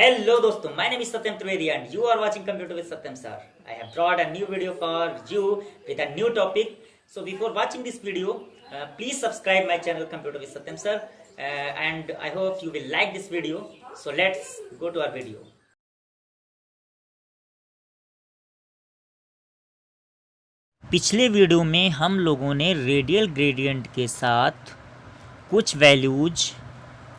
Hello doston, my name is Satyam Trivedi and you are watching Computer with Satyam sir. I have brought a new video for you with a new topic. So before watching this video, please subscribe my channel Computer with Satyam sir and I hope you will like this video. So let's go to our video. पिछले video में हम लोगों ने radial gradient के साथ कुछ values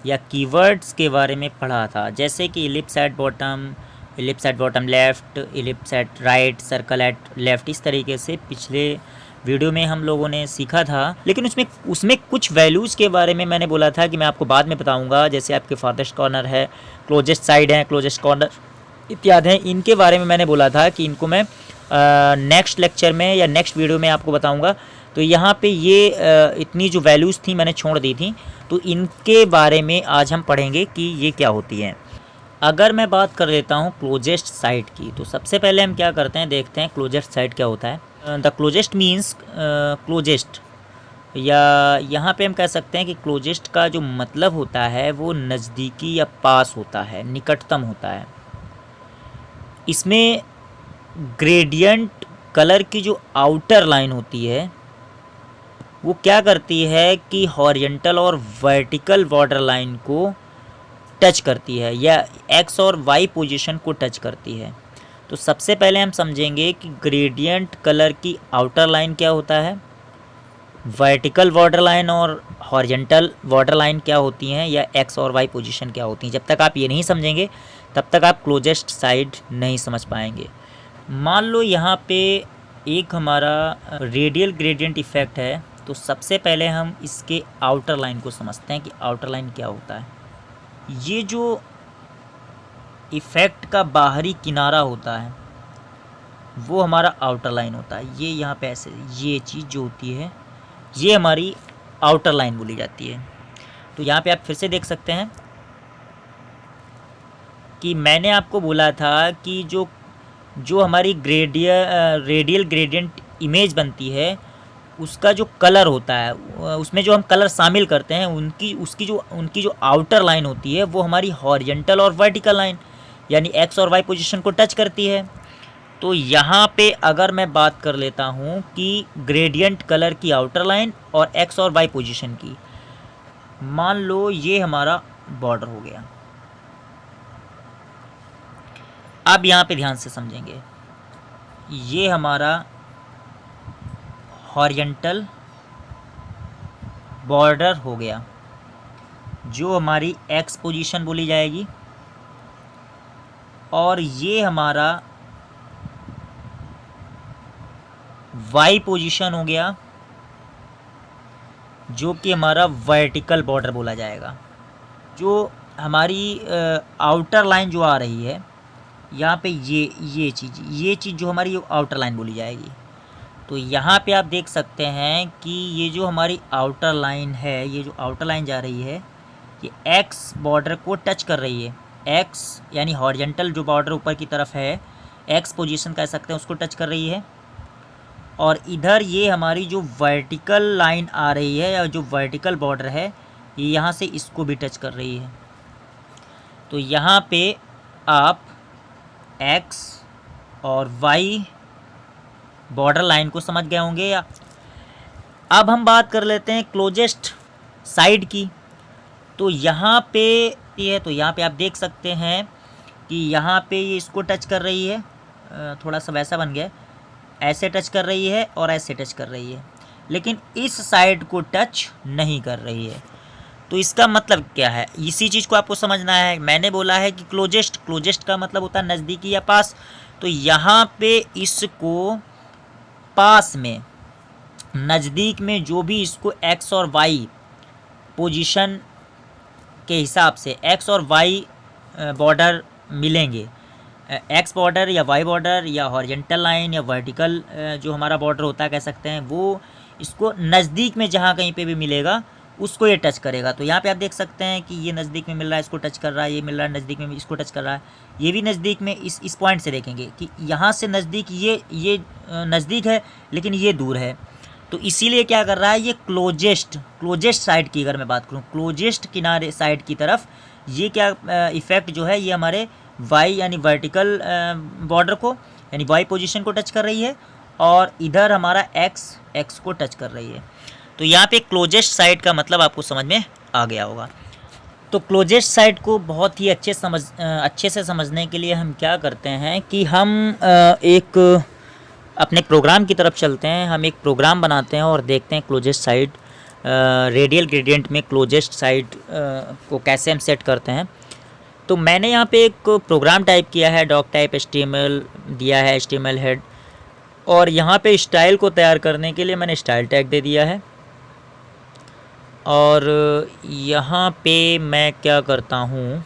या keywords के बारे में पढ़ा था, जैसे कि ellipse at bottom left, ellipse at right, circle at left. इस तरीके से पिछले वीडियो में हम लोगों ने सीखा था। लेकिन उसमें कुछ वैल्यूज़ के बारे में मैंने बोला था कि मैं आपको बाद में बताऊंगा, जैसे आपके फारदेस्ट कॉर्नर है, क्लोजेस्ट साइड है, क्लोजेस्ट कॉर्नर इत्यादि हैं। इनके बारे में मैंने बोला था कि इनको मैं नेक्स्ट लेक्चर में या नेक्स्ट वीडियो में आपको बताऊंगा। तो यहाँ पे ये इतनी जो वैल्यूज़ थी मैंने छोड़ दी थी, तो इनके बारे में आज हम पढ़ेंगे कि ये क्या होती हैं। अगर मैं बात कर लेता हूँ क्लोजेस्ट साइड की, तो सबसे पहले हम क्या करते हैं, देखते हैं क्लोजेस्ट साइड क्या होता है। द क्लोजेस्ट मीन्स क्लोजेस्ट, या यहाँ पे हम कह सकते हैं कि क्लोजेस्ट का जो मतलब होता है वो नज़दीकी या पास होता है, निकटतम होता है। इसमें ग्रेडियंट कलर की जो आउटर लाइन होती है वो क्या करती है कि हॉरिजॉन्टल और वर्टिकल बॉर्डर लाइन को टच करती है या एक्स और वाई पोजीशन को टच करती है। तो सबसे पहले हम समझेंगे कि ग्रेडियंट कलर की आउटर लाइन क्या होता है, वर्टिकल बॉर्डर लाइन और हॉरिजॉन्टल बॉर्डर लाइन क्या होती हैं, या एक्स और वाई पोजीशन क्या होती हैं। जब तक आप ये नहीं समझेंगे तब तक आप क्लोजेस्ट साइड नहीं समझ पाएंगे। मान लो यहाँ पे एक हमारा रेडियल ग्रेडियंट इफ़ेक्ट है, तो सबसे पहले हम इसके आउटर लाइन को समझते हैं कि आउटर लाइन क्या होता है। ये जो इफ़ेक्ट का बाहरी किनारा होता है वो हमारा आउटर लाइन होता है। ये यहाँ पे ऐसे ये चीज़ जो होती है ये हमारी आउटर लाइन बोली जाती है। तो यहाँ पे आप फिर से देख सकते हैं कि मैंने आपको बोला था कि जो हमारी रेडियल ग्रेडियंट इमेज बनती है उसका जो कलर होता है, उसमें जो हम कलर शामिल करते हैं उनकी जो आउटर लाइन होती है वो हमारी हॉरिजॉन्टल और वर्टिकल लाइन यानी एक्स और वाई पोजीशन को टच करती है। तो यहाँ पे अगर मैं बात कर लेता हूँ कि ग्रेडियंट कलर की आउटर लाइन और एक्स और वाई पोजीशन की, मान लो ये हमारा बॉर्डर हो गया। अब यहाँ पे ध्यान से समझेंगे, ये हमारा हॉरिजॉन्टल बॉर्डर हो गया जो हमारी एक्स पोजीशन बोली जाएगी, और ये हमारा वाई पोजीशन हो गया जो कि हमारा वर्टिकल बॉर्डर बोला जाएगा। जो हमारी आउटर लाइन जो आ रही है यहाँ पे ये चीज़ जो हमारी आउटर लाइन बोली जाएगी। तो यहाँ पे आप देख सकते हैं कि ये जो हमारी आउटर लाइन है, ये जो आउटर लाइन जा रही है ये एक्स बॉर्डर को टच कर रही है। एक्स यानी हॉरिजॉन्टल जो बॉर्डर ऊपर की तरफ है, एक्स पोजीशन कह सकते हैं, उसको टच कर रही है। और इधर ये हमारी जो वर्टिकल लाइन आ रही है या जो वर्टिकल बॉर्डर है ये यहाँ से इसको भी टच कर रही है। तो यहाँ पे आप एक्स और वाई बॉर्डर लाइन को समझ गए होंगे। अब हम बात कर लेते हैं क्लोजेस्ट साइड की। तो यहाँ पे ये, तो यहाँ पे आप देख सकते हैं कि यहाँ पे ये इसको टच कर रही है, थोड़ा सा वैसा बन गया, ऐसे टच कर रही है और ऐसे टच कर रही है, लेकिन इस साइड को टच नहीं कर रही है। तो इसका मतलब क्या है, इसी चीज़ को आपको समझना है। मैंने बोला है कि क्लोजेस्ट का मतलब होता है नज़दीकी या पास। तो यहाँ पे इसको पास में, नज़दीक में जो भी इसको एक्स और वाई पोजीशन के हिसाब से एक्स और वाई बॉर्डर मिलेंगे, एक्स बॉर्डर या वाई बॉर्डर या हॉरिजॉन्टल लाइन या वर्टिकल जो हमारा बॉर्डर होता है कह सकते हैं, वो इसको नज़दीक में जहाँ कहीं पे भी मिलेगा उसको ये टच करेगा। तो यहाँ पे आप देख सकते हैं कि ये नज़दीक में मिल रहा है, इसको टच कर रहा है, ये मिल रहा है नज़दीक में, इसको टच कर रहा है, ये भी नज़दीक में। इस पॉइंट से देखेंगे कि यहाँ से नज़दीक ये नज़दीक है लेकिन ये दूर है। तो इसीलिए क्या कर रहा है ये क्लोजेस्ट साइड की, अगर मैं बात करूँ क्लोजेस्ट किनारे साइड की तरफ, ये क्या इफ़ेक्ट जो है ये हमारे वाई यानी वर्टिकल बॉर्डर को यानी वाई पोजीशन को टच कर रही है, और इधर हमारा एक्स को टच कर रही है। तो यहाँ पे क्लोजेस्ट साइड का मतलब आपको समझ में आ गया होगा। तो क्लोजेस्ट साइड को बहुत ही अच्छे से समझने के लिए हम क्या करते हैं कि हम एक अपने प्रोग्राम की तरफ चलते हैं। हम एक प्रोग्राम बनाते हैं और देखते हैं क्लोजेस्ट साइड रेडियल ग्रेडियंट में क्लोजेस्ट साइड को कैसे हम सेट करते हैं। तो मैंने यहाँ पे एक प्रोग्राम टाइप किया है, डॉक टाइप HTML दिया है, HTML हेड, और यहाँ पे स्टाइल को तैयार करने के लिए मैंने स्टाइल टैग दे दिया है। और यहाँ पे मैं क्या करता हूँ,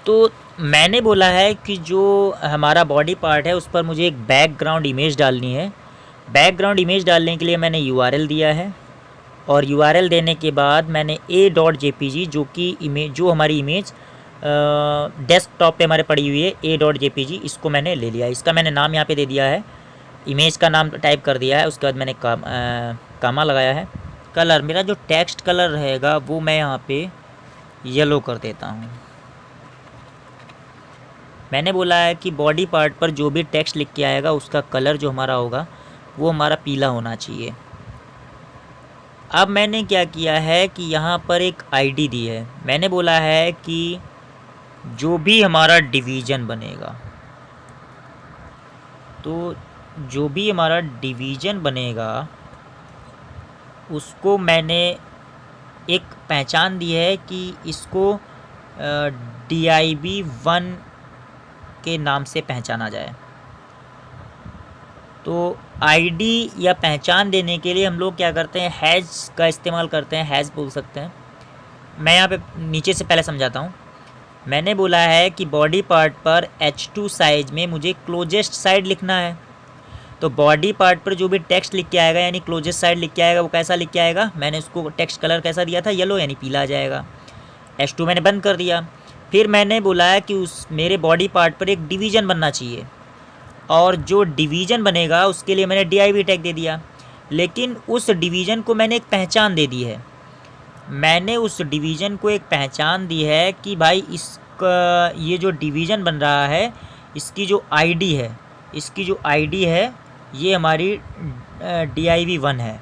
तो मैंने बोला है कि जो हमारा बॉडी पार्ट है उस पर मुझे एक बैकग्राउंड इमेज डालनी है। बैकग्राउंड इमेज डालने के लिए मैंने URL दिया है, और URL देने के बाद मैंने a.jpg जो हमारी इमेज डेस्कटॉप पे हमारे पड़ी हुई है a.jpg, इसको मैंने ले लिया। इसका मैंने नाम यहाँ पे दे दिया है, इमेज का नाम टाइप कर दिया है। उसके बाद मैंने कामा लगाया है। कलर, मेरा जो टेक्स्ट कलर रहेगा वो मैं यहाँ पे येलो कर देता हूँ। मैंने बोला है कि बॉडी पार्ट पर जो भी टेक्स्ट लिख के आएगा उसका कलर जो हमारा होगा वो हमारा पीला होना चाहिए। अब मैंने क्या किया है कि यहाँ पर एक आईडी दी है। मैंने बोला है कि जो भी हमारा डिवीज़न बनेगा, तो जो भी हमारा डिवीज़न बनेगा उसको मैंने एक पहचान दी है कि इसको div1 के नाम से पहचाना जाए। तो आईडी या पहचान देने के लिए हम लोग क्या करते हैं, हैज का इस्तेमाल करते हैं, हैज़ बोल सकते हैं। मैं यहाँ पे नीचे से पहले समझाता हूँ। मैंने बोला है कि बॉडी पार्ट पर H2 साइज में मुझे क्लोजेस्ट साइड लिखना है। तो बॉडी पार्ट पर जो भी टेक्स्ट लिख के आएगा यानी क्लोजेस्ट साइड लिख के आएगा वो कैसा लिख के आएगा, मैंने उसको टेक्स्ट कलर कैसा दिया था, येलो यानी पीला आ जाएगा। H2 मैंने बंद कर दिया। फिर मैंने बोला है कि उस मेरे बॉडी पार्ट पर एक डिवीज़न बनना चाहिए, और जो डिवीज़न बनेगा उसके लिए मैंने div टैग दे दिया। लेकिन उस डिवीज़न को मैंने एक पहचान दे दी है। मैंने उस डिवीज़न को एक पहचान दी है कि भाई इसका ये जो डिवीज़न बन रहा है इसकी जो आईडी है ये हमारी div1 है।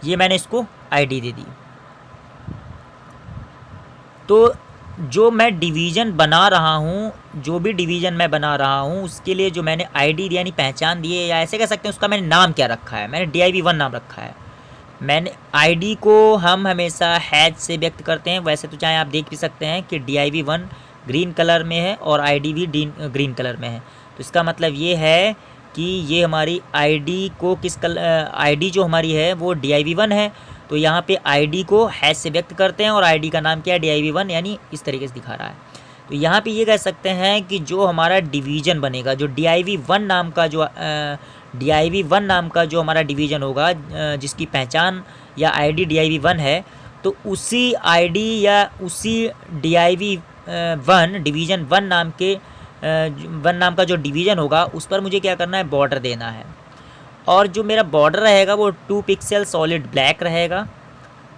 ये मैंने इसको आईडी दे दी। तो जो मैं डिवीज़न बना रहा हूँ, जो भी डिवीज़न मैं बना रहा हूँ उसके लिए जो मैंने आईडी यानी पहचान दी है, या ऐसे कह सकते हैं उसका मैंने नाम क्या रखा है, मैंने div1 नाम रखा है। मैंने आईडी को हम हमेशा हैज से व्यक्त करते हैं। वैसे तो चाहे आप देख भी सकते हैं कि div1 ग्रीन कलर में है और आईडी भी ग्रीन कलर में है। तो इसका मतलब ये है कि ये हमारी आईडी को आईडी जो हमारी है वो div1 है। तो यहाँ पे आईडी को हैज से व्यक्त करते हैं और आईडी का नाम क्या है, div1, यानी इस तरीके से दिखा रहा है। तो यहाँ पे ये कह सकते हैं कि जो हमारा डिवीज़न बनेगा, जो div1 नाम का जो हमारा डिवीज़न होगा, जिसकी पहचान या आईडी div1 है, तो उसी आईडी या उसी div1 डिवीज़न 1 नाम का जो डिवीज़न होगा उस पर मुझे क्या करना है, बॉर्डर देना है। और जो मेरा बॉर्डर रहेगा वो 2 पिक्सल सॉलिड ब्लैक रहेगा।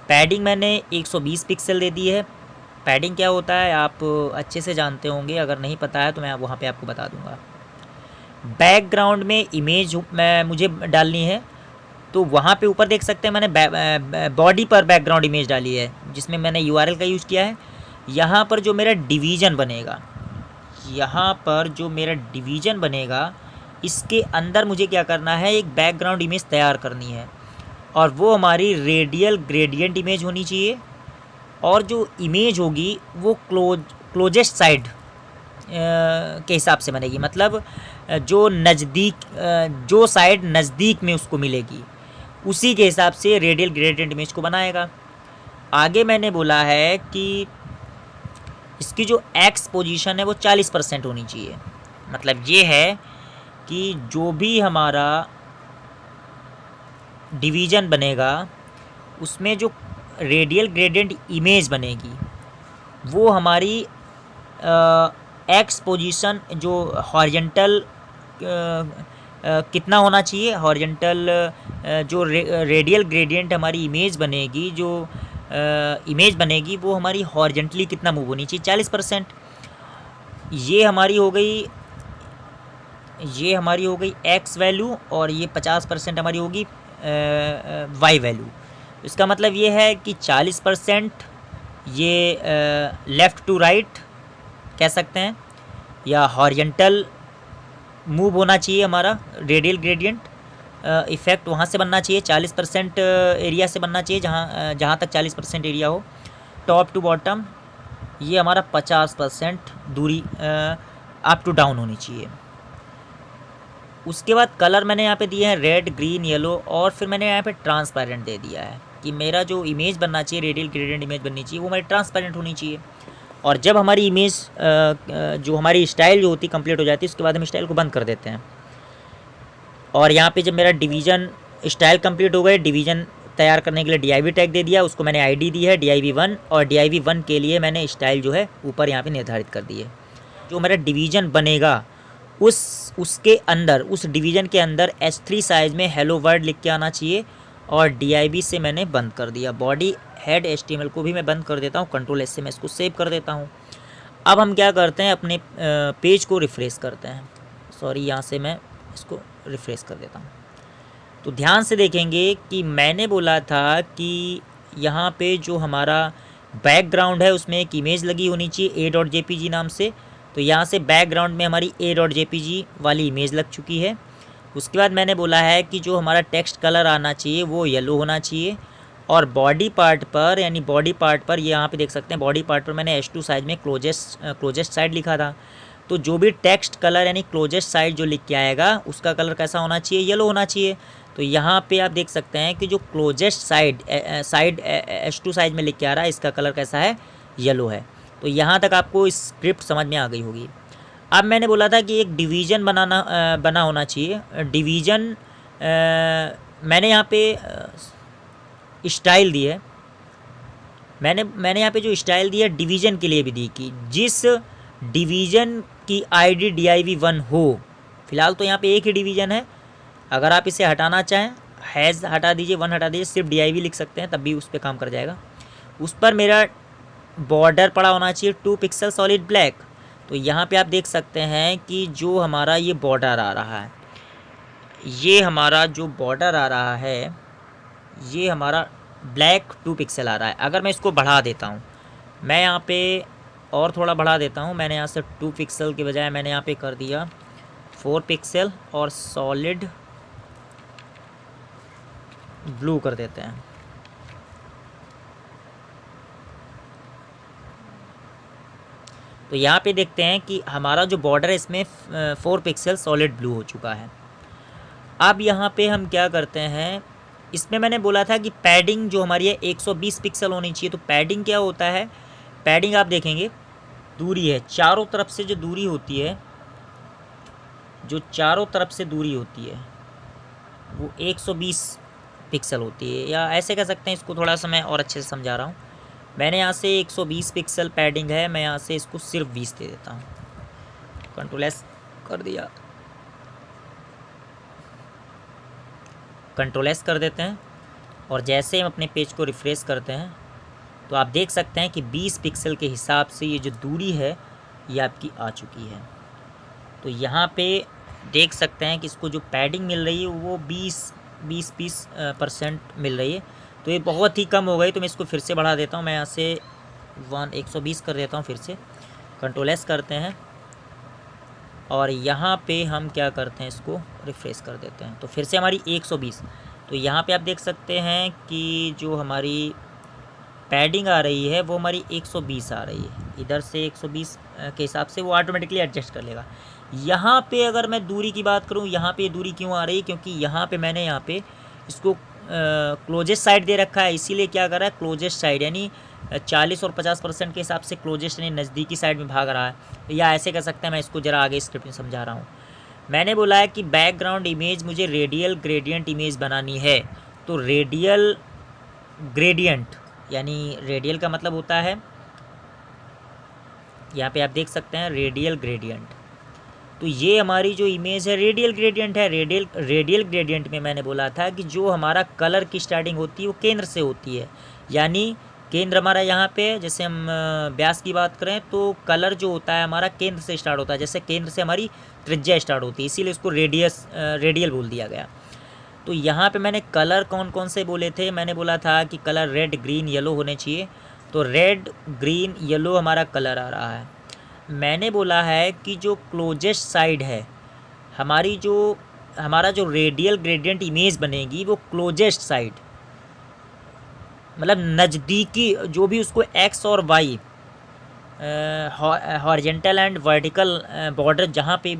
पैडिंग मैंने 120 पिक्सल दे दी है। पैडिंग क्या होता है आप अच्छे से जानते होंगे, अगर नहीं पता है तो मैं वहाँ पे आपको बता दूँगा। बैकग्राउंड में इमेज मुझे डालनी है, तो वहाँ पे ऊपर देख सकते हैं मैंने बॉडी पर बैकग्राउंड इमेज डाली है जिसमें मैंने URL का यूज़ किया है। यहाँ पर जो मेरा डिवीज़न बनेगा, इसके अंदर मुझे क्या करना है, एक बैकग्राउंड इमेज तैयार करनी है, और वो हमारी रेडियल ग्रेडियंट इमेज होनी चाहिए। और जो इमेज होगी वो क्लोजेस्ट साइड के हिसाब से बनेगी, मतलब जो साइड नज़दीक में उसको मिलेगी उसी के हिसाब से रेडियल ग्रेडियंट इमेज को बनाएगा। आगे मैंने बोला है कि इसकी जो एक्स पोजीशन है वो 40% होनी चाहिए। मतलब ये है कि जो भी हमारा डिवीज़न बनेगा उसमें जो रेडियल ग्रेडियंट इमेज बनेगी वो हमारी एक्स पोजीशन जो हॉरिजेंटल कितना होना चाहिए हॉरिजेंटल, जो रेडियल ग्रेडियंट हमारी इमेज बनेगी, जो इमेज बनेगी वो हमारी हॉरिजेंटली कितना मूव होनी चाहिए, 40%। ये हमारी हो गई एक्स वैल्यू, और ये 50% हमारी होगी वाई वैल्यू। इसका मतलब ये है कि 40% ये लेफ़्ट टू राइट कह सकते हैं, या हॉरिजेंटल मूव होना चाहिए हमारा रेडियल ग्रेडियंट, इफ़ेक्ट वहाँ से बनना चाहिए, 40% एरिया से बनना चाहिए, जहाँ तक 40% एरिया हो। टॉप टू बॉटम ये हमारा 50% दूरी अप टू डाउन होनी चाहिए। उसके बाद कलर मैंने यहाँ पे दिए हैं रेड, ग्रीन, येलो, और फिर मैंने यहाँ पे ट्रांसपेरेंट दे दिया है कि मेरा जो इमेज बनना चाहिए, रेडियल ग्रेडियंट इमेज बननी चाहिए, वो हमारी ट्रांसपेरेंट होनी चाहिए। और जब हमारी इमेज जो हमारी स्टाइल जो होती कंप्लीट हो जाती है, उसके बाद हम स्टाइल को बंद कर देते हैं। और यहाँ पे जब मेरा डिवीज़न स्टाइल कंप्लीट हो गए, डिवीज़न तैयार करने के लिए DIV टैग दे दिया, उसको मैंने ID दी है DIV1, और DIV1 के लिए मैंने स्टाइल जो है ऊपर यहाँ पे निर्धारित कर दी है। जो मेरा डिवीज़न बनेगा उसके अंदर, उस डिवीज़न के अंदर H3 साइज़ में हेलो वर्ल्ड लिख के आना चाहिए, और DIV से मैंने बंद कर दिया। बॉडी हेड HTML को भी मैं बंद कर देता हूँ, Ctrl+S से मैं इसको सेव कर देता हूँ। अब हम क्या करते हैं, अपने पेज को रिफ़्रेश करते हैं। सॉरी, यहाँ से मैं इसको रिफ़्रेश कर देता हूँ। तो ध्यान से देखेंगे कि मैंने बोला था कि यहाँ पे जो हमारा बैकग्राउंड है उसमें एक इमेज लगी होनी चाहिए a.jpg नाम से। तो यहाँ से बैकग्राउंड में हमारी a.jpg वाली इमेज लग चुकी है। उसके बाद मैंने बोला है कि जो हमारा टेक्स्ट कलर आना चाहिए वो येलो होना चाहिए, और बॉडी पार्ट पर, यानी बॉडी पार्ट पर ये यहाँ पे देख सकते हैं, बॉडी पार्ट पर मैंने H2 साइज में क्लोजेस्ट साइड लिखा था। तो जो भी टेक्स्ट कलर यानी क्लोजेस्ट साइड जो लिख के आएगा उसका कलर कैसा होना चाहिए, येलो होना चाहिए। तो यहाँ पे आप देख सकते हैं कि जो क्लोजेस्ट साइड H2 साइज में लिख के आ रहा है, इसका कलर कैसा है, येलो है। तो यहाँ तक आपको स्क्रिप्ट समझ में आ गई होगी। अब मैंने बोला था कि एक डिवीज़न बना होना चाहिए। डिवीज़न मैंने यहाँ पे स्टाइल दी है, मैंने यहाँ पे जो स्टाइल दी है डिवीज़न के लिए भी दी कि जिस डिवीज़न की ID DIV1 हो। फ़िलहाल तो यहाँ पे एक ही डिवीज़न है, अगर आप इसे हटाना चाहें हैज़ हटा दीजिए, 1 हटा दीजिए, सिर्फ DIV लिख सकते हैं, तब भी उस पर काम कर जाएगा। उस पर मेरा बॉर्डर पड़ा होना चाहिए 2 पिक्सल सॉलिड ब्लैक। तो यहाँ पे आप देख सकते हैं कि जो हमारा ये बॉर्डर आ रहा है, ये हमारा जो बॉर्डर आ रहा है, ये हमारा ब्लैक 2 पिक्सल आ रहा है। अगर मैं इसको बढ़ा देता हूँ, मैं यहाँ पे और थोड़ा बढ़ा देता हूँ, मैंने यहाँ से 2 पिक्सल के बजाय मैंने यहाँ पे कर दिया 4 पिक्सल, और सॉलिड ब्लू कर देते हैं। तो यहाँ पे देखते हैं कि हमारा जो बॉर्डर है इसमें 4 पिक्सल सॉलिड ब्लू हो चुका है। अब यहाँ पे हम क्या करते हैं, इसमें मैंने बोला था कि पैडिंग जो हमारी है 120 पिक्सल होनी चाहिए। तो पैडिंग क्या होता है, पैडिंग आप देखेंगे दूरी है, चारों तरफ से जो दूरी होती है, जो चारों तरफ से दूरी होती है वो 120 पिक्सल होती है, या ऐसे कह सकते हैं। इसको थोड़ा सा मैं और अच्छे से समझा रहा हूँ। मैंने यहाँ से 120 पिक्सल पैडिंग है, मैं यहाँ से इसको सिर्फ 20 दे देता हूँ, Ctrl+S कर दिया, Ctrl+S कर देते हैं। और जैसे हम अपने पेज को रिफ़्रेश करते हैं तो आप देख सकते हैं कि 20 पिक्सल के हिसाब से ये जो दूरी है ये आपकी आ चुकी है। तो यहाँ पे देख सकते हैं कि इसको जो पैडिंग मिल रही है वो 20% मिल रही है। तो ये बहुत ही कम हो गई, तो मैं इसको फिर से बढ़ा देता हूँ। मैं यहाँ से 120 कर देता हूँ, फिर से Ctrl+S करते हैं, और यहाँ पे हम क्या करते हैं, इसको रिफ़्रेश कर देते हैं। तो फिर से हमारी 120। तो यहाँ पे आप देख सकते हैं कि जो हमारी पैडिंग आ रही है वो हमारी 120 आ रही है। इधर से 120 के हिसाब से वो ऑटोमेटिकली एडजस्ट कर लेगा। यहाँ पे अगर मैं दूरी की बात करूँ, यहाँ पे दूरी क्यों आ रही है, क्योंकि यहाँ पे मैंने यहाँ पे इसको क्लोजेस्ट साइड दे रखा है, इसीलिए क्या कर रहा है, क्लोजेस्ट साइड यानी 40 और 50% के हिसाब से क्लोजेस्ट यानी नज़दीकी साइड में भाग रहा है। या ऐसे कह सकते हैं, मैं इसको ज़रा आगे स्क्रिप्ट में समझा रहा हूँ। मैंने बोला है कि बैकग्राउंड इमेज मुझे रेडियल ग्रेडियंट इमेज बनानी है। तो रेडियल ग्रेडियंट यानी रेडियल का मतलब होता है, यहाँ पे आप देख सकते हैं रेडियल ग्रेडियंट। तो ये हमारी जो इमेज है रेडियल ग्रेडियंट है। रेडियल ग्रेडियंट में मैंने बोला था कि जो हमारा कलर की स्टार्टिंग होती है वो केंद्र से होती है, यानी केंद्र हमारा यहाँ पे, जैसे हम व्यास की बात करें तो कलर जो होता है हमारा केंद्र से स्टार्ट होता है, जैसे केंद्र से हमारी त्रिज्या स्टार्ट होती है, इसीलिए उसको रेडियल बोल दिया गया। तो यहाँ पे मैंने कलर कौन कौन से बोले थे, मैंने बोला था कि कलर रेड ग्रीन येलो होने चाहिए। तो रेड ग्रीन येलो हमारा कलर आ रहा है। मैंने बोला है कि जो क्लोजेस्ट साइड है हमारा जो रेडियल ग्रेडियंट इमेज बनेगी वो क्लोजेस्ट साइड, मतलब नज़दीकी जो भी उसको एक्स और Y horizontal and vertical border जहाँ पे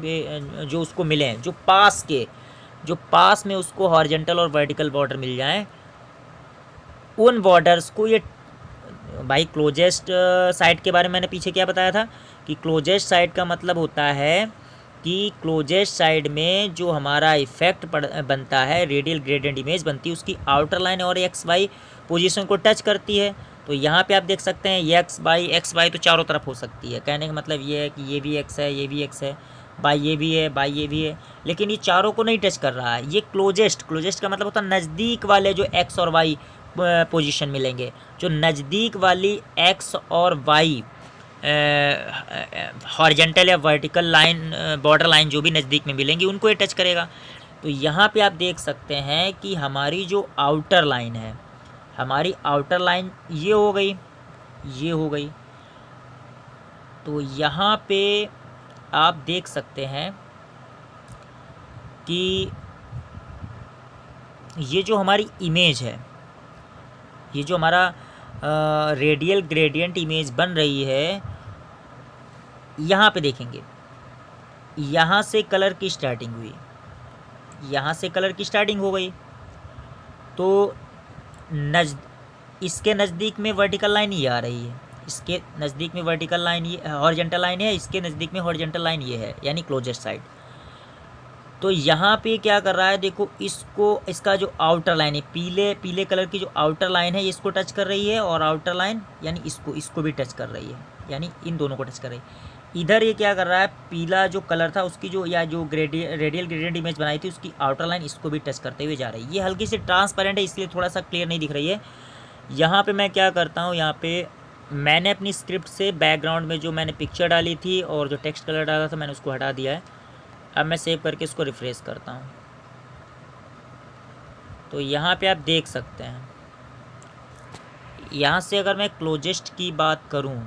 जो उसको मिले, जो पास में उसको हॉरिजेंटल और वर्टिकल बॉर्डर मिल जाएं, उन बॉर्डर्स को ये भाई क्लोजेस्ट साइड के बारे में मैंने पीछे क्या बताया था कि क्लोजेस्ट साइड का मतलब होता है कि क्लोजेस्ट साइड में जो हमारा इफेक्ट बनता है, रेडियल ग्रेडियंट इमेज बनती है, उसकी आउटर लाइन और एक्स वाई पोजीशन को टच करती है। तो यहाँ पे आप देख सकते हैं एक्स वाई तो चारों तरफ हो सकती है। कहने का मतलब ये है कि ये भी एक्स है, ये भी एक्स है, बाई ये भी है, बाई ये भी है, लेकिन ये चारों को नहीं टच कर रहा है। ये क्लोजेस्ट का मतलब होता है नज़दीक वाले जो एक्स और वाई पोजीशन मिलेंगे, जो नज़दीक वाली एक्स और वाई हॉरिजेंटल या वर्टिकल लाइन बॉर्डर लाइन जो भी नज़दीक में मिलेंगी उनको ये टच करेगा। तो यहाँ पे आप देख सकते हैं कि हमारी जो आउटर लाइन है, हमारी आउटर लाइन ये हो गई। तो यहाँ पे आप देख सकते हैं कि ये जो हमारी इमेज है, ये जो हमारा रेडियल ग्रेडियंट इमेज बन रही है, यहाँ पे देखेंगे यहाँ से कलर की स्टार्टिंग हुई, यहाँ से कलर की स्टार्टिंग हो गई। तो इसके नज़दीक में वर्टिकल लाइन ये आ रही है, इसके नज़दीक में वर्टिकल लाइन ये हॉरिजेंटल लाइन है, इसके नज़दीक में हॉरिजेंटल लाइन ये है, यानी क्लोजेस्ट साइड। तो यहाँ पे क्या कर रहा है, देखो इसका जो आउटर लाइन है, पीले कलर की जो आउटर लाइन है इसको टच कर रही है, और आउटर लाइन यानी इसको भी टच कर रही है, यानी इन दोनों को टच कर रही है। इधर ये क्या कर रहा है, पीला जो कलर था उसकी जो रेडियल ग्रेडियंट इमेज बनाई थी उसकी आउटर लाइन इसको भी टच करते हुए जा रही है। ये हल्की सी ट्रांसपेरेंट है इसलिए थोड़ा सा क्लियर नहीं दिख रही है। यहाँ पे मैं क्या करता हूँ, यहाँ पे मैंने अपनी स्क्रिप्ट से बैकग्राउंड में जो मैंने पिक्चर डाली थी और जो टेक्स्ट कलर डाला था मैंने उसको हटा दिया है। अब मैं सेव करके इसको रिफ्रेश करता हूँ। तो यहाँ पे आप देख सकते हैं, यहाँ से अगर मैं क्लोजेस्ट की बात करूँ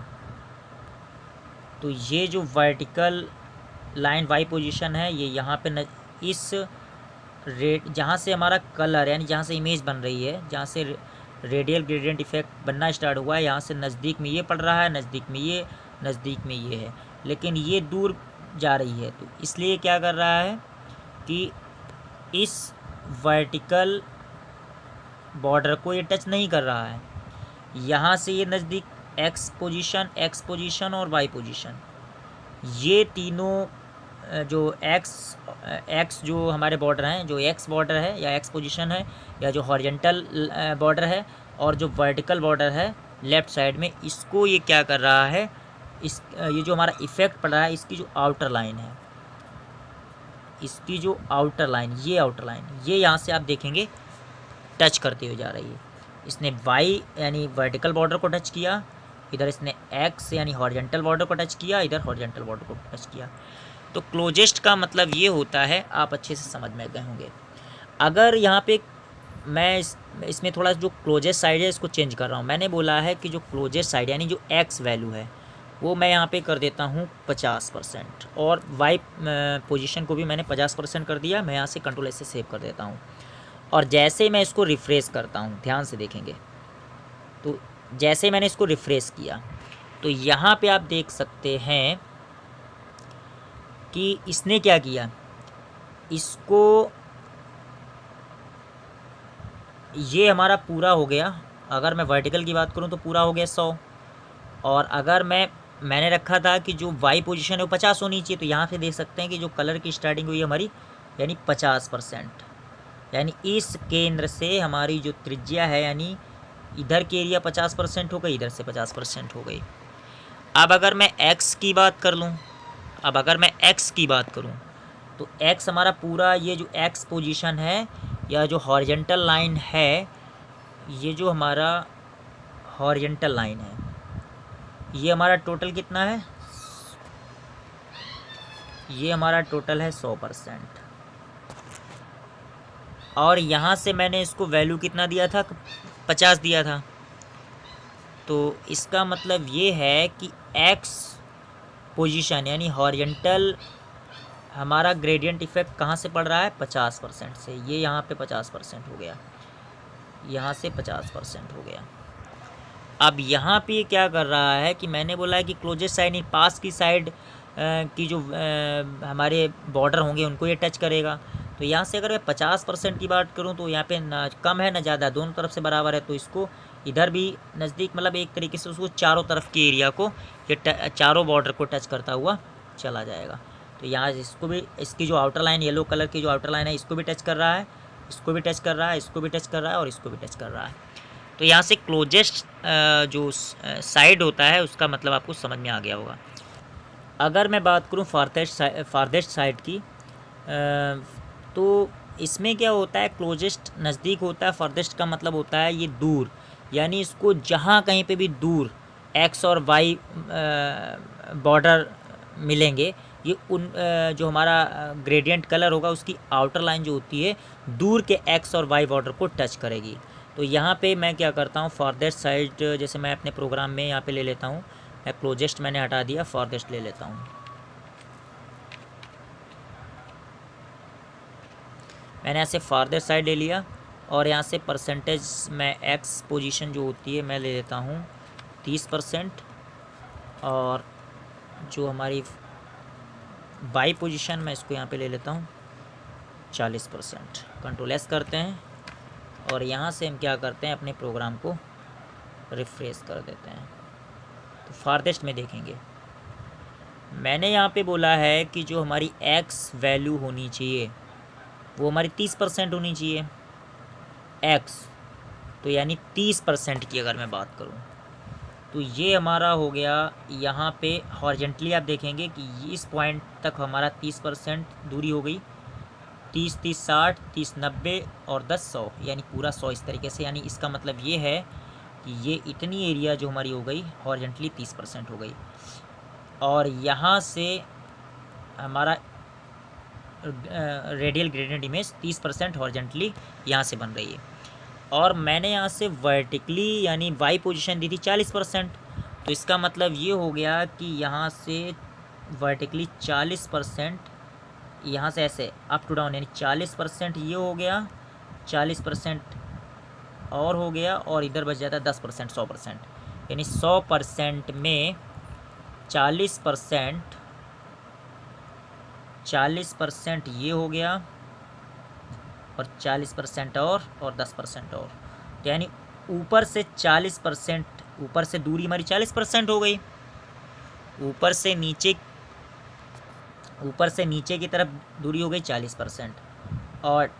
तो ये जो वर्टिकल लाइन वाई पोजीशन है ये यहाँ पे इस जहाँ से हमारा कलर यानी जहाँ से इमेज बन रही है, जहाँ से रेडियल ग्रेडियंट इफेक्ट बनना स्टार्ट हुआ है, यहाँ से नज़दीक में ये पड़ रहा है, नज़दीक में ये है, लेकिन ये दूर जा रही है। तो इसलिए क्या कर रहा है कि इस वर्टिकल बॉर्डर को ये टच नहीं कर रहा है। यहाँ से ये नज़दीक एक्स पोजीशन और वाई पोजीशन, ये तीनों जो एक्स जो हमारे बॉर्डर हैं, जो एक्स बॉर्डर है या एक्स पोजीशन है या जो हॉरिजेंटल बॉर्डर है और जो वर्टिकल बॉर्डर है लेफ़्ट साइड में, इसको ये क्या कर रहा है, ये जो हमारा इफ़ेक्ट पड़ रहा है इसकी जो आउटर लाइन है, इसकी जो आउटर लाइन ये यहाँ से आप देखेंगे टच करते हुए जा रही है। इसने वाई यानी वर्टिकल बॉर्डर को टच किया, इधर इसने एक्स यानी हॉरिजेंटल बॉर्डर को टच किया, इधर हॉरिजेंटल बॉर्डर को टच किया। तो क्लोजेस्ट का मतलब ये होता है, आप अच्छे से समझ में गए होंगे। अगर यहाँ पे मैं इसमें थोड़ा जो क्लोजेस्ट साइड है इसको चेंज कर रहा हूँ। मैंने बोला है कि जो क्लोजेस्ट साइड यानी जो एक्स वैल्यू है वो मैं यहाँ पे कर देता हूँ 50%, और वाई पोजीशन को भी मैंने 50% कर दिया। मैं यहाँ से कंट्रोल एस से सेव कर देता हूँ, और जैसे मैं इसको रिफ़्रेश करता हूँ, ध्यान से देखेंगे तो जैसे मैंने इसको रिफ़्रेश किया तो यहाँ पे आप देख सकते हैं कि इसने क्या किया, इसको ये हमारा पूरा हो गया। अगर मैं वर्टिकल की बात करूँ तो पूरा हो गया 100, और अगर मैंने रखा था कि जो वाई पोजीशन है वो 50 होनी चाहिए, तो यहाँ से देख सकते हैं कि जो कलर की स्टार्टिंग हुई हमारी यानी 50%, यानी इस केंद्र से हमारी जो त्रिज्या है यानी इधर की एरिया 50% हो गई, इधर से 50% हो गई। अब अगर मैं एक्स की बात कर लूँ, अब अगर मैं एक्स की बात करूं तो एक्स हमारा पूरा ये जो एक्स पोजीशन है या जो हॉरिजेंटल लाइन है, ये जो हमारा हॉरिजेंटल लाइन है, ये हमारा टोटल कितना है, ये हमारा टोटल है 100%। और यहाँ से मैंने इसको वैल्यू कितना दिया था, 50 दिया था। तो इसका मतलब ये है कि एक्स पोजीशन यानी हॉरिजेंटल हमारा ग्रेडियंट इफेक्ट कहाँ से पड़ रहा है, 50% से। ये यहाँ पे 50% हो गया, यहाँ से 50% हो गया। अब यहाँ पे क्या कर रहा है कि मैंने बोला है कि क्लोजेस्ट साइड यानी पास की साइड की जो हमारे बॉर्डर होंगे उनको ये टच करेगा। तो यहाँ से अगर मैं 50% की बात करूँ तो यहाँ पे ना कम है ना ज़्यादा, दोनों तरफ से बराबर है। तो इसको इधर भी नज़दीक, मतलब एक तरीके से उसको चारों तरफ के एरिया को ये चारों बॉर्डर को टच करता हुआ चला जाएगा। तो यहाँ इसको भी, इसकी जो आउटर लाइन येलो कलर की जो आउटर लाइन है इसको भी टच कर रहा है, इसको भी टच कर रहा है, इसको भी टच कर रहा है और इसको भी टच कर रहा है। तो यहाँ से क्लोजेस्ट जो साइड होता है उसका मतलब आपको समझ में आ गया होगा। अगर मैं बात करूँ फारदेस्ट साइड की, तो इसमें क्या होता है, क्लोजेस्ट नज़दीक होता है, फारदेस्ट का मतलब होता है ये दूर, यानी इसको जहाँ कहीं पे भी दूर एक्स और वाई बॉर्डर मिलेंगे, ये उन जो हमारा ग्रेडियंट कलर होगा उसकी आउटर लाइन जो होती है दूर के एक्स और वाई बॉर्डर को टच करेगी। तो यहाँ पे मैं क्या करता हूँ, फारदेस्ट साइड जैसे मैं अपने प्रोग्राम में यहाँ पे ले लेता हूँ, मैं क्लोजेस्ट मैंने हटा दिया, फारदेस्ट ले लेता हूँ। मैंने ऐसे फारदेस्ट साइड ले लिया और यहाँ से परसेंटेज मैं एक्स पोजीशन जो होती है मैं ले लेता हूँ 30%, और जो हमारी वाई पोजीशन मैं इसको यहाँ पे ले लेता हूँ 40%। कंट्रोल एस करते हैं और यहाँ से हम क्या करते हैं, अपने प्रोग्राम को रिफ्रेश कर देते हैं। तो फारदेस्ट में देखेंगे मैंने यहाँ पे बोला है कि जो हमारी एक्स वैल्यू होनी चाहिए वो हमारी 30% होनी चाहिए एक्स। तो यानी 30% की अगर मैं बात करूँ तो ये हमारा हो गया। यहाँ पे हॉरिजेंटली आप देखेंगे कि इस पॉइंट तक हमारा 30% दूरी हो गई, 30 30 60 30 90 और 10 100, यानी पूरा 100 इस तरीके से। यानी इसका मतलब ये है कि ये इतनी एरिया जो हमारी हो गई हॉरिजेंटली 30% हो गई। और यहाँ से हमारा रेडियल ग्रेडियंट इमेज 30% हॉरिजेंटली यहाँ से बन रही है। और मैंने यहाँ से वर्टिकली यानी वाई पोजीशन दी थी 40%। तो इसका मतलब ये हो गया कि यहाँ से वर्टिकली 40%, यहाँ से ऐसे अप टू डाउन यानी 40% ये हो गया, 40% और हो गया, और इधर बच जाता है 10% 100%। यानी 100% में 40% ये हो गया और 40% और 10% और। तो यानी ऊपर से 40%, ऊपर से दूरी हमारी 40% हो गई, ऊपर से नीचे की तरफ दूरी हो गई 40%, और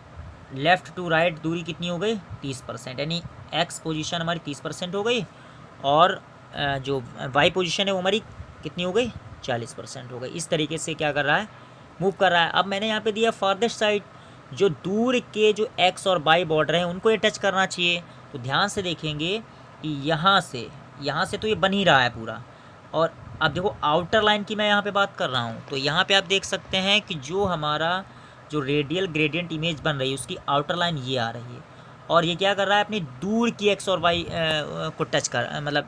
लेफ़्ट टू राइट दूरी कितनी हो गई 30%। यानी एक्स पोजीशन हमारी 30% हो गई और जो वाई पोजीशन है वो हमारी कितनी हो गई 40% हो गई। इस तरीके से क्या कर रहा है, मूव कर रहा है। अब मैंने यहाँ पे दिया फारदेस्ट साइड, जो दूर के जो एक्स और वाई बॉर्डर हैं उनको ये टच करना चाहिए। तो ध्यान से देखेंगे कि यहाँ से तो ये बन ही रहा है पूरा। और अब देखो आउटर लाइन की मैं यहाँ पे बात कर रहा हूँ, तो यहाँ पे आप देख सकते हैं कि जो हमारा जो रेडियल ग्रेडियंट इमेज बन रही है उसकी आउटर लाइन ये आ रही है, और ये क्या कर रहा है, अपनी दूर की एक्स और वाई को टच कर मतलब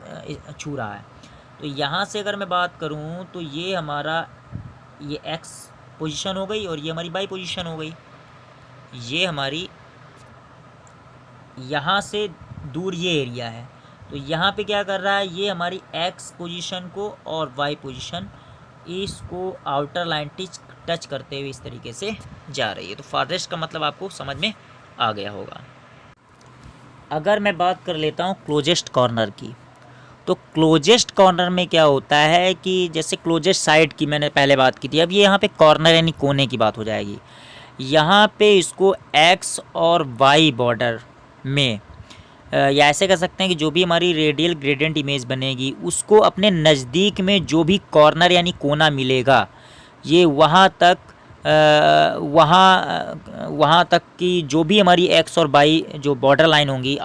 छू रहा है। तो यहाँ से अगर मैं बात करूँ तो ये हमारा ये एक्स पोजीशन हो गई और ये हमारी वाई पोजीशन हो गई। ये हमारी यहाँ से दूर ये एरिया है, तो यहाँ पे क्या कर रहा है, ये हमारी एक्स पोजीशन को और वाई पोजीशन इसको आउटर लाइन टच करते हुए इस तरीके से जा रही है। तो फारदेस्ट का मतलब आपको समझ में आ गया होगा। अगर मैं बात कर लेता हूँ क्लोजेस्ट कॉर्नर की, तो क्लोजेस्ट कॉर्नर में क्या होता है कि जैसे क्लोजेस्ट साइड की मैंने पहले बात की थी, अब ये यहाँ पे कॉर्नर यानी कोने की बात हो जाएगी। यहाँ पे इसको एक्स और वाई बॉर्डर में या ऐसे कह सकते हैं कि जो भी हमारी रेडियल ग्रेडियंट इमेज बनेगी उसको अपने नज़दीक में जो भी कॉर्नर यानी कोना मिलेगा, ये वहाँ तक की जो भी हमारी एक्स और वाई जो बॉर्डर लाइन होंगी,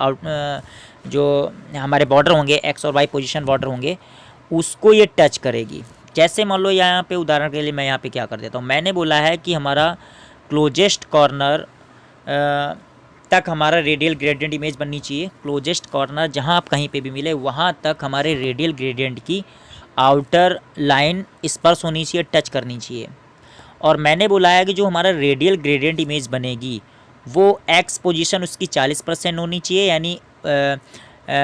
जो हमारे बॉर्डर होंगे, एक्स और वाई पोजीशन बॉर्डर होंगे, उसको ये टच करेगी। जैसे मान लो यहाँ पे उदाहरण के लिए मैं यहाँ पे क्या कर देता हूँ, मैंने बोला है कि हमारा क्लोजेस्ट कॉर्नर तक हमारा रेडियल ग्रेडियंट इमेज बननी चाहिए। क्लोजेस्ट कॉर्नर जहाँ आप कहीं पे भी मिले वहाँ तक हमारे रेडियल ग्रेडियंट की आउटर लाइन स्पर्श होनी चाहिए, टच करनी चाहिए। और मैंने बोला है कि जो हमारा रेडियल ग्रेडियंट इमेज बनेगी वो एक्स पोजीशन उसकी 40% होनी चाहिए, यानी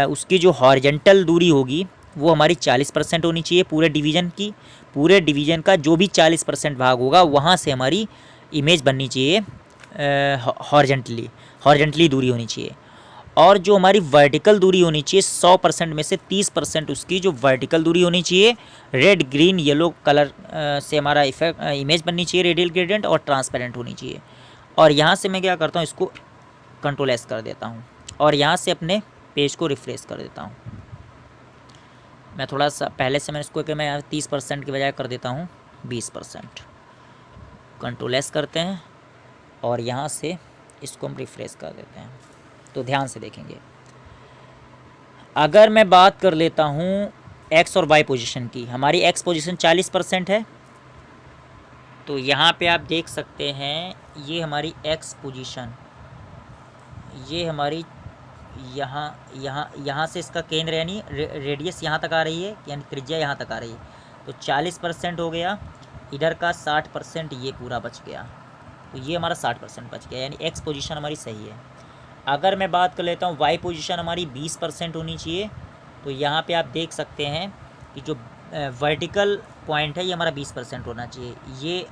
उसकी जो हॉरिजेंटल दूरी होगी वो हमारी 40% होनी चाहिए पूरे डिवीज़न की। पूरे डिवीज़न का जो भी 40% भाग होगा वहाँ से हमारी इमेज बननी चाहिए हॉरिजेंटली दूरी होनी चाहिए। और जो हमारी वर्टिकल दूरी होनी चाहिए 100% में से 30% उसकी जो वर्टिकल दूरी होनी चाहिए, रेड ग्रीन येलो कलर से हमारा इफेक्ट इमेज बननी चाहिए रेडियल ग्रेडियंट, और ट्रांसपेरेंट होनी चाहिए। और यहाँ से मैं क्या करता हूँ, इसको कंट्रोल एस कर देता हूँ और यहाँ से अपने पेज को रिफ्रेश कर देता हूँ। मैं थोड़ा सा पहले से मैंने इसको कि मैं 30% की बजाय कर देता हूँ 20%। कंट्रोल एस करते हैं और यहाँ से इसको हम रिफ्रेश कर देते हैं। तो ध्यान से देखेंगे, अगर मैं बात कर लेता हूँ एक्स और वाई पोजीशन की, हमारी एक्स पोजीशन 40% है। तो यहाँ पे आप देख सकते हैं ये हमारी एक्स पोजीशन, ये हमारी यहाँ से इसका केंद्र यानी रेडियस यहाँ तक आ रही है, यानी त्रिज्या यहाँ तक आ रही है। तो 40% हो गया, इधर का 60% ये पूरा बच गया। तो ये हमारा 60% बच गया, यानी एक्स पोजीशन हमारी सही है। अगर मैं बात कर लेता हूँ वाई पोजीशन हमारी 20% होनी चाहिए। तो यहाँ पे आप देख सकते हैं कि जो वर्टिकल पॉइंट है ये हमारा 20% होना चाहिए।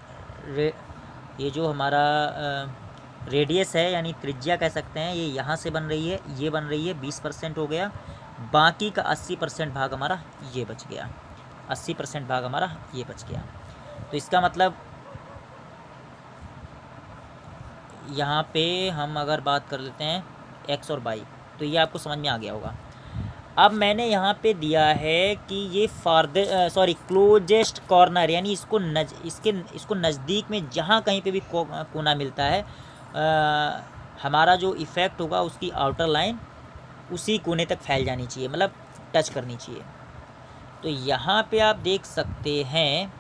ये जो हमारा रेडियस है यानी त्रिज्या कह सकते हैं, ये यहाँ से बन रही है, ये बन रही है, 20% हो गया। बाकी का 80% भाग हमारा ये बच गया, 80% भाग हमारा ये बच गया। तो इसका मतलब यहाँ पे हम अगर बात कर लेते हैं एक्स और वाई, तो ये आपको समझ में आ गया होगा। अब मैंने यहाँ पे दिया है कि ये क्लोजेस्ट कॉर्नर, यानी इसको नज़दीक में जहाँ कहीं पे भी कोना मिलता है, हमारा जो इफ़ेक्ट होगा उसकी आउटर लाइन उसी कोने तक फैल जानी चाहिए, मतलब टच करनी चाहिए। तो यहाँ पे आप देख सकते हैं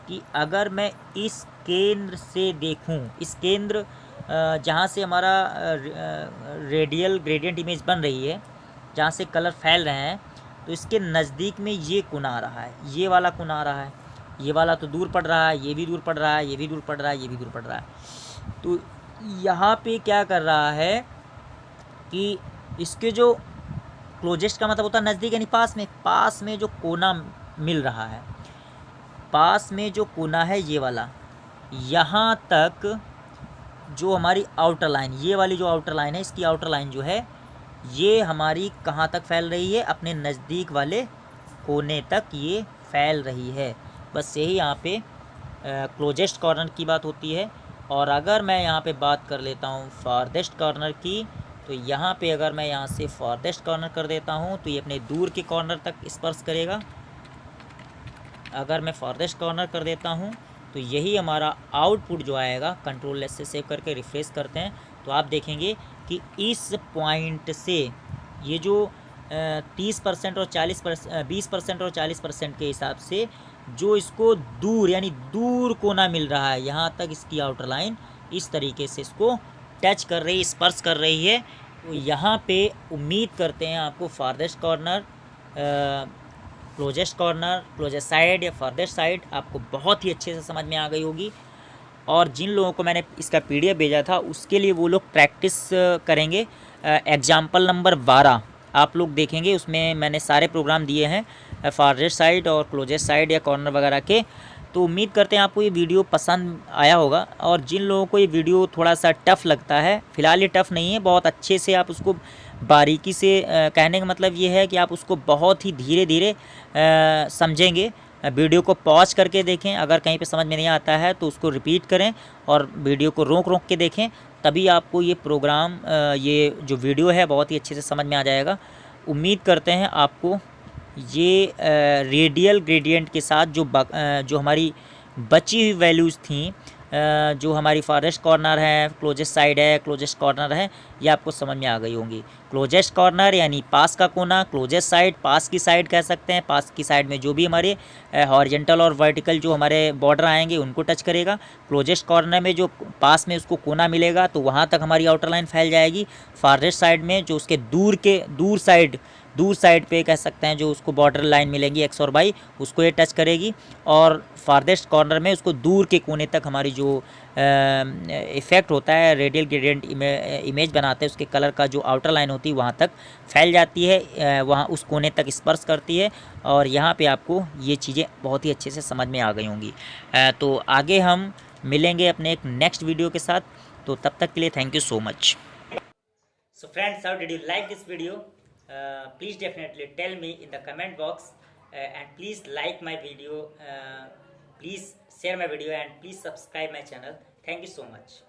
कि अगर मैं इस केंद्र से देखूँ, इस केंद्र जहाँ से हमारा रेडियल ग्रेडियंट इमेज बन रही है, जहाँ से कलर फैल रहे हैं, तो इसके नज़दीक में ये कोना आ रहा है, ये वाला कोना आ रहा है। ये वाला तो दूर पड़ रहा है, ये भी दूर पड़ रहा है, ये भी दूर पड़ रहा है, ये भी दूर पड़ रहा है। तो यहाँ पे क्या कर रहा है कि इसके जो क्लोजेस्ट का मतलब होता है नज़दीक, यानी पास में जो कोना मिल रहा है, पास में जो कोना है ये वाला, यहाँ तक जो हमारी आउटर लाइन, ये वाली जो आउटर लाइन है, इसकी आउटर लाइन जो है ये हमारी कहाँ तक फैल रही है, अपने नज़दीक वाले कोने तक ये फैल रही है। बस यही यहाँ पे क्लोजेस्ट कॉर्नर की बात होती है। और अगर मैं यहाँ पे बात कर लेता हूँ फारदेस्ट कॉर्नर की, तो यहाँ पे अगर मैं यहाँ से फारदेस्ट कॉर्नर कर देता हूँ तो ये अपने दूर के कॉर्नर तक स्पर्श करेगा। अगर मैं फारदेस्ट कॉर्नर कर देता हूँ तो यही हमारा आउटपुट जो आएगा, कंट्रोल एस से सेव करके रिफ्रेश करते हैं, तो आप देखेंगे कि इस पॉइंट से ये जो 30% और 20% और 40% के हिसाब से जो इसको दूर यानी दूर कोना मिल रहा है, यहाँ तक इसकी आउटर लाइन इस तरीके से इसको टच कर रही, स्पर्श कर रही है। तो यहाँ पे उम्मीद करते हैं आपको farthest corner, closest corner, closest side या फारदेस्ट साइड आपको बहुत ही अच्छे से समझ में आ गई होगी। और जिन लोगों को मैंने इसका PDF भेजा था उसके लिए वो लोग प्रैक्टिस करेंगे। एग्जाम्पल नंबर 12 आप लोग देखेंगे, उसमें मैंने सारे प्रोग्राम दिए हैं फारदेस्ट साइड और क्लोजेस्ट साइड या कॉर्नर वगैरह के। तो उम्मीद करते हैं आपको ये वीडियो पसंद आया होगा। और जिन लोगों को ये वीडियो थोड़ा सा टफ़ लगता है, फ़िलहाल ये टफ़ नहीं है, बहुत अच्छे से आप उसको बारीकी से कहने का मतलब ये है कि आप उसको बहुत ही धीरे धीरे समझेंगे। वीडियो को पॉज करके देखें, अगर कहीं पे समझ में नहीं आता है तो उसको रिपीट करें और वीडियो को रोक के देखें, तभी आपको ये प्रोग्राम ये जो वीडियो है बहुत ही अच्छे से समझ में आ जाएगा। उम्मीद करते हैं आपको ये रेडियल ग्रेडियंट के साथ जो हमारी बची हुई वैल्यूज़ थी जो हमारी फारेस्ट कॉर्नर है, क्लोजेस्ट साइड है, क्लोजेस्ट कॉर्नर है, ये आपको समझ में आ गई होंगी। क्लोजेस्ट कॉर्नर यानी पास का कोना, क्लोजेस्ट साइड पास की साइड कह सकते हैं। पास की साइड में जो भी हमारे हॉरिजेंटल और वर्टिकल जो हमारे बॉर्डर आएंगे उनको टच करेगा। क्लोजेस्ट कॉर्नर में जो पास में उसको कोना मिलेगा तो वहाँ तक हमारी आउटर लाइन फैल जाएगी। फारेस्ट साइड में जो उसके दूर साइड पे कह सकते हैं जो उसको बॉर्डर लाइन मिलेंगी एक्स और वाई, उसको ये टच करेगी। और फारदेस्ट कॉर्नर में उसको दूर के कोने तक हमारी जो इफ़ेक्ट होता है, रेडियल ग्रेडियंट इमेज बनाते हैं, उसके कलर का जो आउटर लाइन होती है वहाँ तक फैल जाती है, वहाँ उस कोने तक स्पर्श करती है। और यहाँ पे आपको ये चीज़ें बहुत ही अच्छे से समझ में आ गई होंगी। तो आगे हम मिलेंगे अपने एक नेक्स्ट वीडियो के साथ। तो तब तक के लिए thank you so much. So friends, how did you like this video? Please definitely tell me in the comment box, and please like my video, please share my video, and please subscribe my channel. Thank you so much.